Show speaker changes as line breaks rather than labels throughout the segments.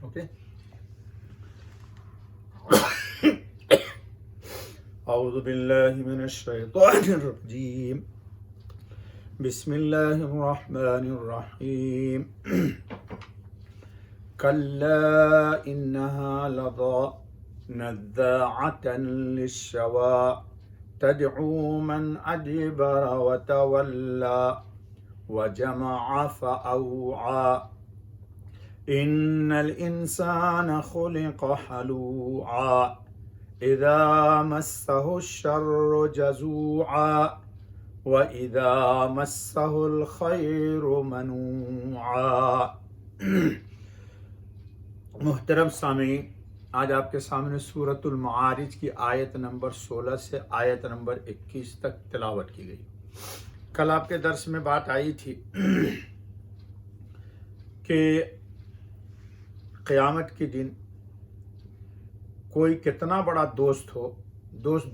Okay. اعوذ باللہ من الشیطان الرجیم. بسم اللہ الرحمن الرحیم. کلا انہا لظى نزاعة للشوى تدعو من ادبر وتولى وجمع فأوعى ان الانسان خلق حلوعا اذا مسه الشر جزوعا واذا مسه الخير منوعا. محترم سامعین، آج آپ کے سامنے سورۃ المعارج کی آیت نمبر 16 سے آیت نمبر 21 تک تلاوت کی گئی. کل آپ کے درس میں بات آئی تھی کہ قیامت کے دن کوئی کتنا بڑا دوست ہو،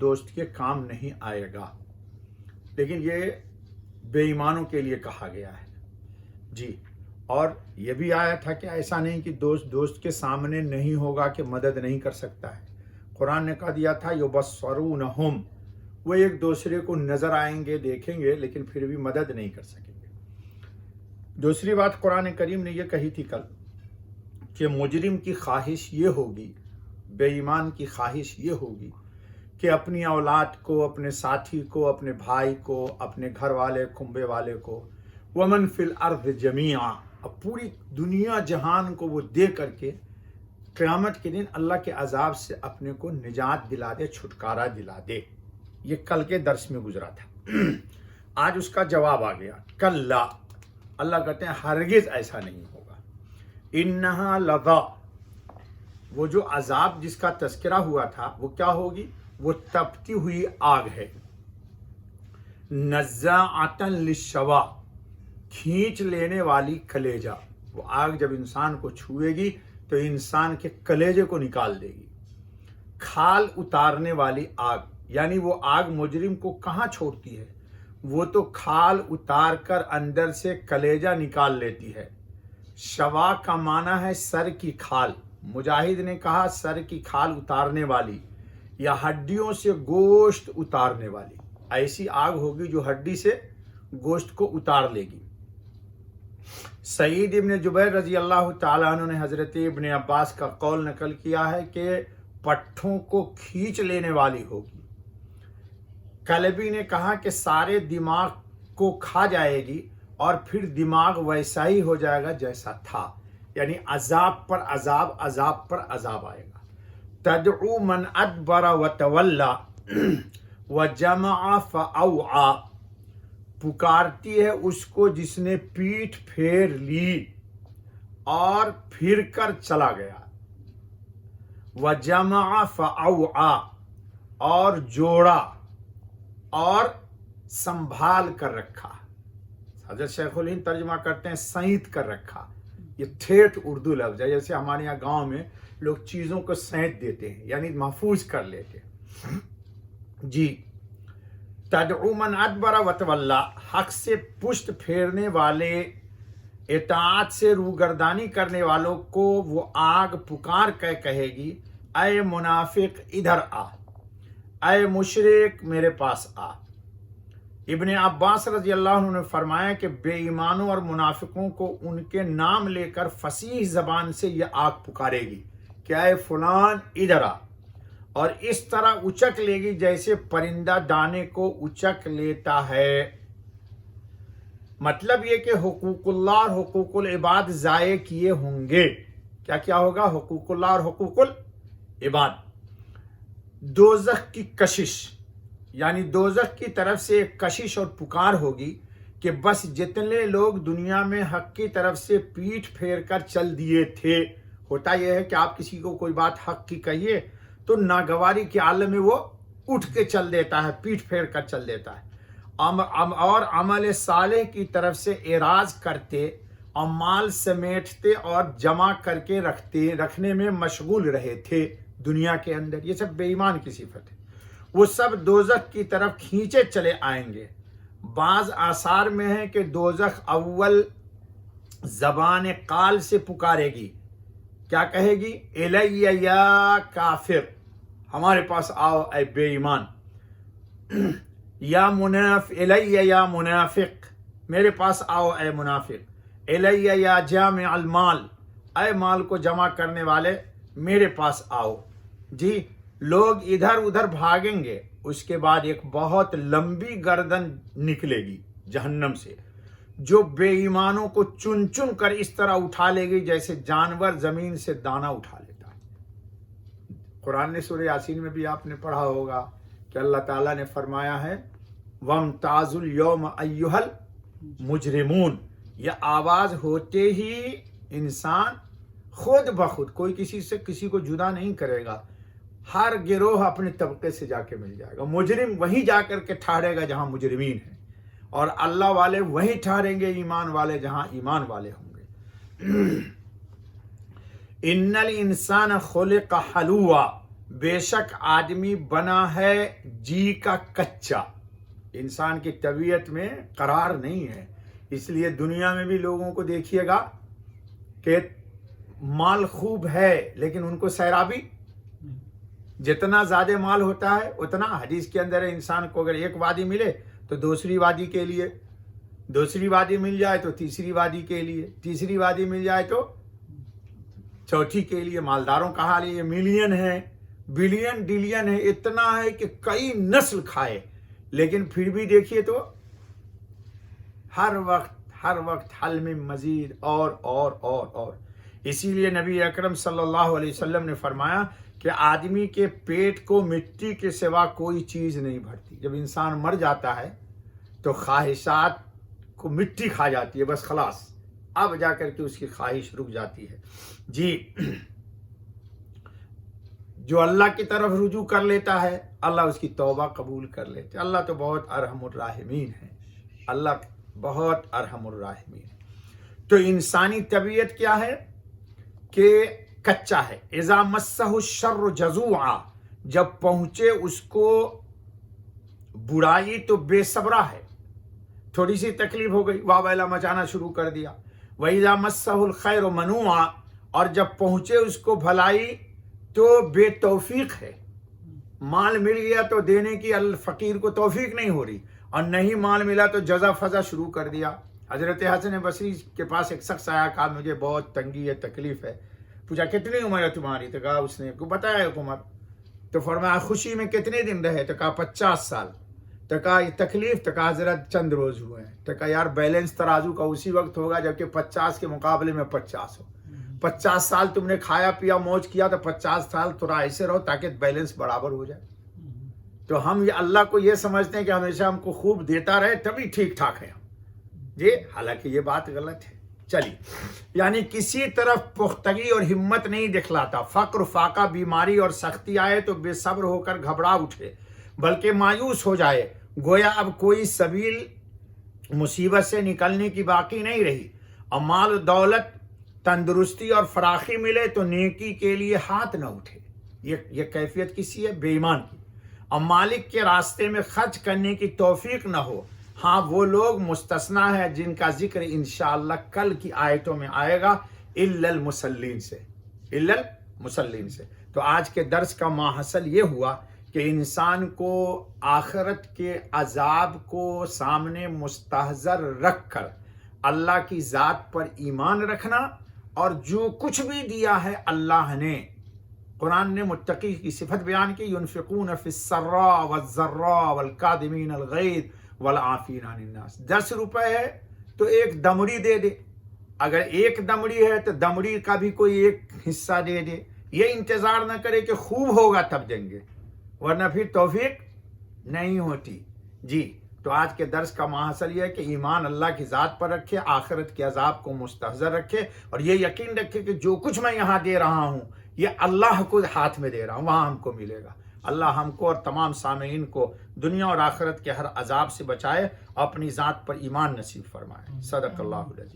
دوست کے کام نہیں آئے گا، لیکن یہ بے ایمانوں کے لیے کہا گیا ہے. جی، اور یہ بھی آیا تھا کہ ایسا نہیں کہ دوست کے سامنے نہیں ہوگا کہ مدد نہیں کر سکتا ہے. قرآن نے کہا دیا تھا یبصرونہم، وہ ایک دوسرے کو نظر آئیں گے، دیکھیں گے، لیکن پھر بھی مدد نہیں کر سکیں گے. دوسری بات قرآن کریم نے یہ کہی تھی کل کہ مجرم کی خواہش یہ ہوگی، بے ایمان کی خواہش یہ ہوگی کہ اپنی اولاد کو، اپنے ساتھی کو، اپنے بھائی کو، اپنے گھر والے کنبے والے کو، ومن فی الارض جمیعا، اب پوری دنیا جہان کو وہ دے کر کے قیامت کے دن اللہ کے عذاب سے اپنے کو نجات دلا دے، چھٹکارا دلا دے. یہ کل کے درس میں گزرا تھا. آج اس کا جواب آ گیا. کلا، اللہ کہتے ہیں ہرگز ایسا نہیں ہوگا. انہا لظى، وہ جو عذاب جس کا تذکرہ ہوا تھا وہ کیا ہوگی؟ وہ تپتی ہوئی آگ ہے. نزاعة للشوى، کھینچ لینے والی کلیجہ. وہ آگ جب انسان کو چھوئے گی تو انسان کے کلیجے کو نکال دے گی. کھال اتارنے والی آگ، یعنی وہ آگ مجرم کو کہاں چھوڑتی ہے؟ وہ تو کھال اتار کر اندر سے کلیجہ نکال لیتی ہے. شوا کا معنی ہے سر کی کھال. مجاہد نے کہا سر کی کھال اتارنے والی یا ہڈیوں سے گوشت اتارنے والی. ایسی آگ ہوگی جو ہڈی سے گوشت کو اتار لے گی. سعید ابن جبیر رضی اللہ تعالیٰ عنہ نے حضرت ابن عباس کا قول نقل کیا ہے کہ پٹھوں کو کھینچ لینے والی ہوگی. کلبی نے کہا کہ سارے دماغ کو کھا جائے گی اور پھر دماغ ویسا ہی ہو جائے گا جیسا تھا، یعنی عذاب پر عذاب، عذاب پر عذاب آئے گا. تدعو من ادبر وتولا وجمع فاوعى، پکارتی ہے اس کو جس نے پیٹھ پھیر لی اور پھر کر چلا گیا. وجمع فاوعى، اور جوڑا اور سنبھال کر رکھا. حضرت شیخ الہند ترجمہ کرتے ہیں سینت کر رکھا. یہ ٹھیٹھ اردو لفظ ہے. جیسے ہمارے یہاں گاؤں میں لوگ چیزوں کو سینت دیتے ہیں، یعنی محفوظ کر لیتے ہیں. جی، تدعو من ادبر وتولا، حق سے پشت پھیرنے والے، اطاعت سے روگردانی کرنے والوں کو وہ آگ پکار کے کہے گی اے منافق ادھر آ، اے مشرک میرے پاس آ. ابن عباس رضی اللہ عنہ نے فرمایا کہ بے ایمانوں اور منافقوں کو ان کے نام لے کر فصیح زبان سے یہ آگ پکارے گی کہ اے فلان ادھر آ، اور اس طرح اچک لے گی جیسے پرندہ دانے کو اچک لیتا ہے. مطلب یہ کہ حقوق اللہ اور حقوق العباد ضائع کیے ہوں گے. کیا کیا ہوگا؟ حقوق اللہ اور حقوق العباد. دوزخ کی کشش، یعنی دوزخ کی طرف سے ایک کشش اور پکار ہوگی کہ بس جتنے لوگ دنیا میں حق کی طرف سے پیٹھ پھیر کر چل دیے تھے. ہوتا یہ ہے کہ آپ کسی کو کوئی بات حق کی کہیے تو ناگواری کے عالم میں وہ اٹھ کے چل دیتا ہے، پیٹھ پھیر کر چل دیتا ہے. اور عمل صالح کی طرف سے اعراض کرتے اور مال سمیٹتے اور جمع کر کے رکھنے میں مشغول رہے تھے دنیا کے اندر. یہ سب بے ایمان کی صفت ہے. وہ سب دوزخ کی طرف کھینچے چلے آئیں گے. بعض آثار میں ہے کہ دوزخ اول زبان قال سے پکارے گی کیا کہے گی؟ الیہ یا کافر، ہمارے پاس آؤ اے بے ایمان، الیہ یا منافق، میرے پاس آؤ اے منافق، الیہ یا جامع المال، اے مال کو جمع کرنے والے میرے پاس آؤ۔ جی لوگ ادھر ادھر بھاگیں گے، اس کے بعد ایک بہت لمبی گردن نکلے گی جہنم سے، جو بے ایمانوں کو چن چن کر اس طرح اٹھا لے گی جیسے جانور زمین سے دانہ اٹھا لیتا ہے۔ قرآن نے سورہ یاسین میں بھی آپ نے پڑھا ہوگا کہ اللہ تعالیٰ نے فرمایا ہے وَامْتَازُوا الْيَوْمَ أَيُّهَا الْمُجْرِمُونَ، یہ آواز ہوتے ہی انسان خود بخود، کوئی کسی سے کسی کو جدا نہیں کرے گا، ہر گروہ اپنے طبقے سے جا کے مل جائے گا۔ مجرم وہیں جا کر کے ٹھہرے گا جہاں مجرمین ہیں، اور اللہ والے وہیں ٹھہریں گے، ایمان والے جہاں ایمان والے ہوں گے۔ ان الانسان خلق حلوعا، بے شک آدمی بنا ہے جی کا کچا، انسان کی طبیعت میں قرار نہیں ہے۔ اس لیے دنیا میں بھی لوگوں کو دیکھیے گا کہ مال خوب ہے لیکن ان کو سیرابی، جتنا زیادہ مال ہوتا ہے اتنا، حدیث کے اندر ہے انسان کو اگر ایک وادی ملے تو دوسری وادی کے لیے، دوسری وادی مل جائے تو تیسری وادی کے لیے، تیسری وادی مل جائے تو چوتھی کے لیے۔ مالداروں کا حال یہ ملین ہے، بلین ڈلین ہے، اتنا ہے کہ کئی نسل کھائے، لیکن پھر بھی دیکھیے تو ہر وقت حل میں مزید اور۔ اسی لیے نبی اکرم صلی اللہ علیہ وسلم نے فرمایا کہ آدمی کے پیٹ کو مٹی کے سوا کوئی چیز نہیں بھرتی۔ جب انسان مر جاتا ہے تو خواہشات کو مٹی کھا جاتی ہے، بس خلاص، اب جا کر کے اس کی خواہش رک جاتی ہے۔ جی جو اللہ کی طرف رجوع کر لیتا ہے اللہ اس کی توبہ قبول کر لیتے۔ اللہ تو بہت ارحم الراحمین ہے، اللہ بہت ارحم الراحمین ہے۔ تو انسانی طبیعت کیا ہے کہ کچا ہے۔ اذا مسہ الشر جزوعا، جب پہنچے اس کو برائی تو بے صبرا ہے، تھوڑی سی تکلیف ہو گئی واہ ویلا مچانا شروع کر دیا۔ وَإِذَا مَسَّهُ الْخَيْرُ مَنُوعًا، اور جب پہنچے اس کو بھلائی تو بے توفیق ہے، مال مل گیا تو دینے کی فقیر کو توفیق نہیں ہو رہی، اور نہیں مال ملا تو جزا فضا شروع کر دیا۔ حضرت حسن بصری کے پاس ایک شخص آیا، کہا مجھے بہت تنگی ہے، تکلیف ہے۔ پوچھا کتنی عمر ہے تمہاری؟ تو کہا اس نے کو بتایا ایک عمر۔ تو فرمایا خوشی میں کتنے دن رہے؟ تو کہا 50 سال۔ تو کہا یہ تکلیف؟ تو کہا حضرت چند روز ہوئے ہیں۔ تو کہا یار بیلنس ترازو کا اسی وقت ہوگا جبکہ 50 کے مقابلے میں 50 ہو۔ 50 سال تم نے کھایا پیا موج کیا تو 50 سال تھوڑا ایسے رہو تاکہ بیلنس برابر ہو جائے۔ تو ہم یہ اللہ کو یہ سمجھتے ہیں کہ ہمیشہ ہم کو خوب دیتا رہے تبھی ٹھیک ٹھاک ہے ہم، جی حالانکہ یہ بات غلط ہے۔ چلیے، یعنی کسی طرف پختگی اور ہمت نہیں دکھلاتا، فقر فاقہ بیماری اور سختی آئے تو بے صبر ہو کر گھبرا اٹھے بلکہ مایوس ہو جائے، گویا اب کوئی سبیل مصیبت سے نکلنے کی باقی نہیں رہی، اور مال و دولت تندرستی اور فراخی ملے تو نیکی کے لیے ہاتھ نہ اٹھے۔ یہ کیفیت کسی ہے؟ بے ایمان کی۔ اور مالک کے راستے میں خرچ کرنے کی توفیق نہ ہو، ہاں وہ لوگ مستثنا ہے جن کا ذکر انشاءاللہ کل کی آیتوں میں آئے گا، الا المصلین سے، الا المصلین سے۔ تو آج کے درس کا ماحصل یہ ہوا کہ انسان کو آخرت کے عذاب کو سامنے مستحضر رکھ کر اللہ کی ذات پر ایمان رکھنا، اور جو کچھ بھی دیا ہے اللہ نے، قرآن نے متقی کی صفت بیان کی، ينفقون فی السراء والضراء والکاظمین الغیظ والعافین عن الناس۔ 10 روپے ہے تو ایک دمڑی دے دے، اگر ایک دمڑی ہے تو دمڑی کا بھی کوئی ایک حصہ دے دے، یہ انتظار نہ کرے کہ خوب ہوگا تب دیں گے، ورنہ پھر توفیق نہیں ہوتی۔ جی تو آج کے درس کا ماحصل یہ ہے کہ ایمان اللہ کی ذات پر رکھے، آخرت کے عذاب کو مستحضر رکھے، اور یہ یقین رکھے کہ جو کچھ میں یہاں دے رہا ہوں یہ اللہ کو ہاتھ میں دے رہا ہوں، وہاں ہم کو ملے گا۔ اللہ ہم کو اور تمام سامعین کو دنیا اور آخرت کے ہر عذاب سے بچائے، اپنی ذات پر ایمان نصیب فرمائے۔ صدق اللہ العظیم۔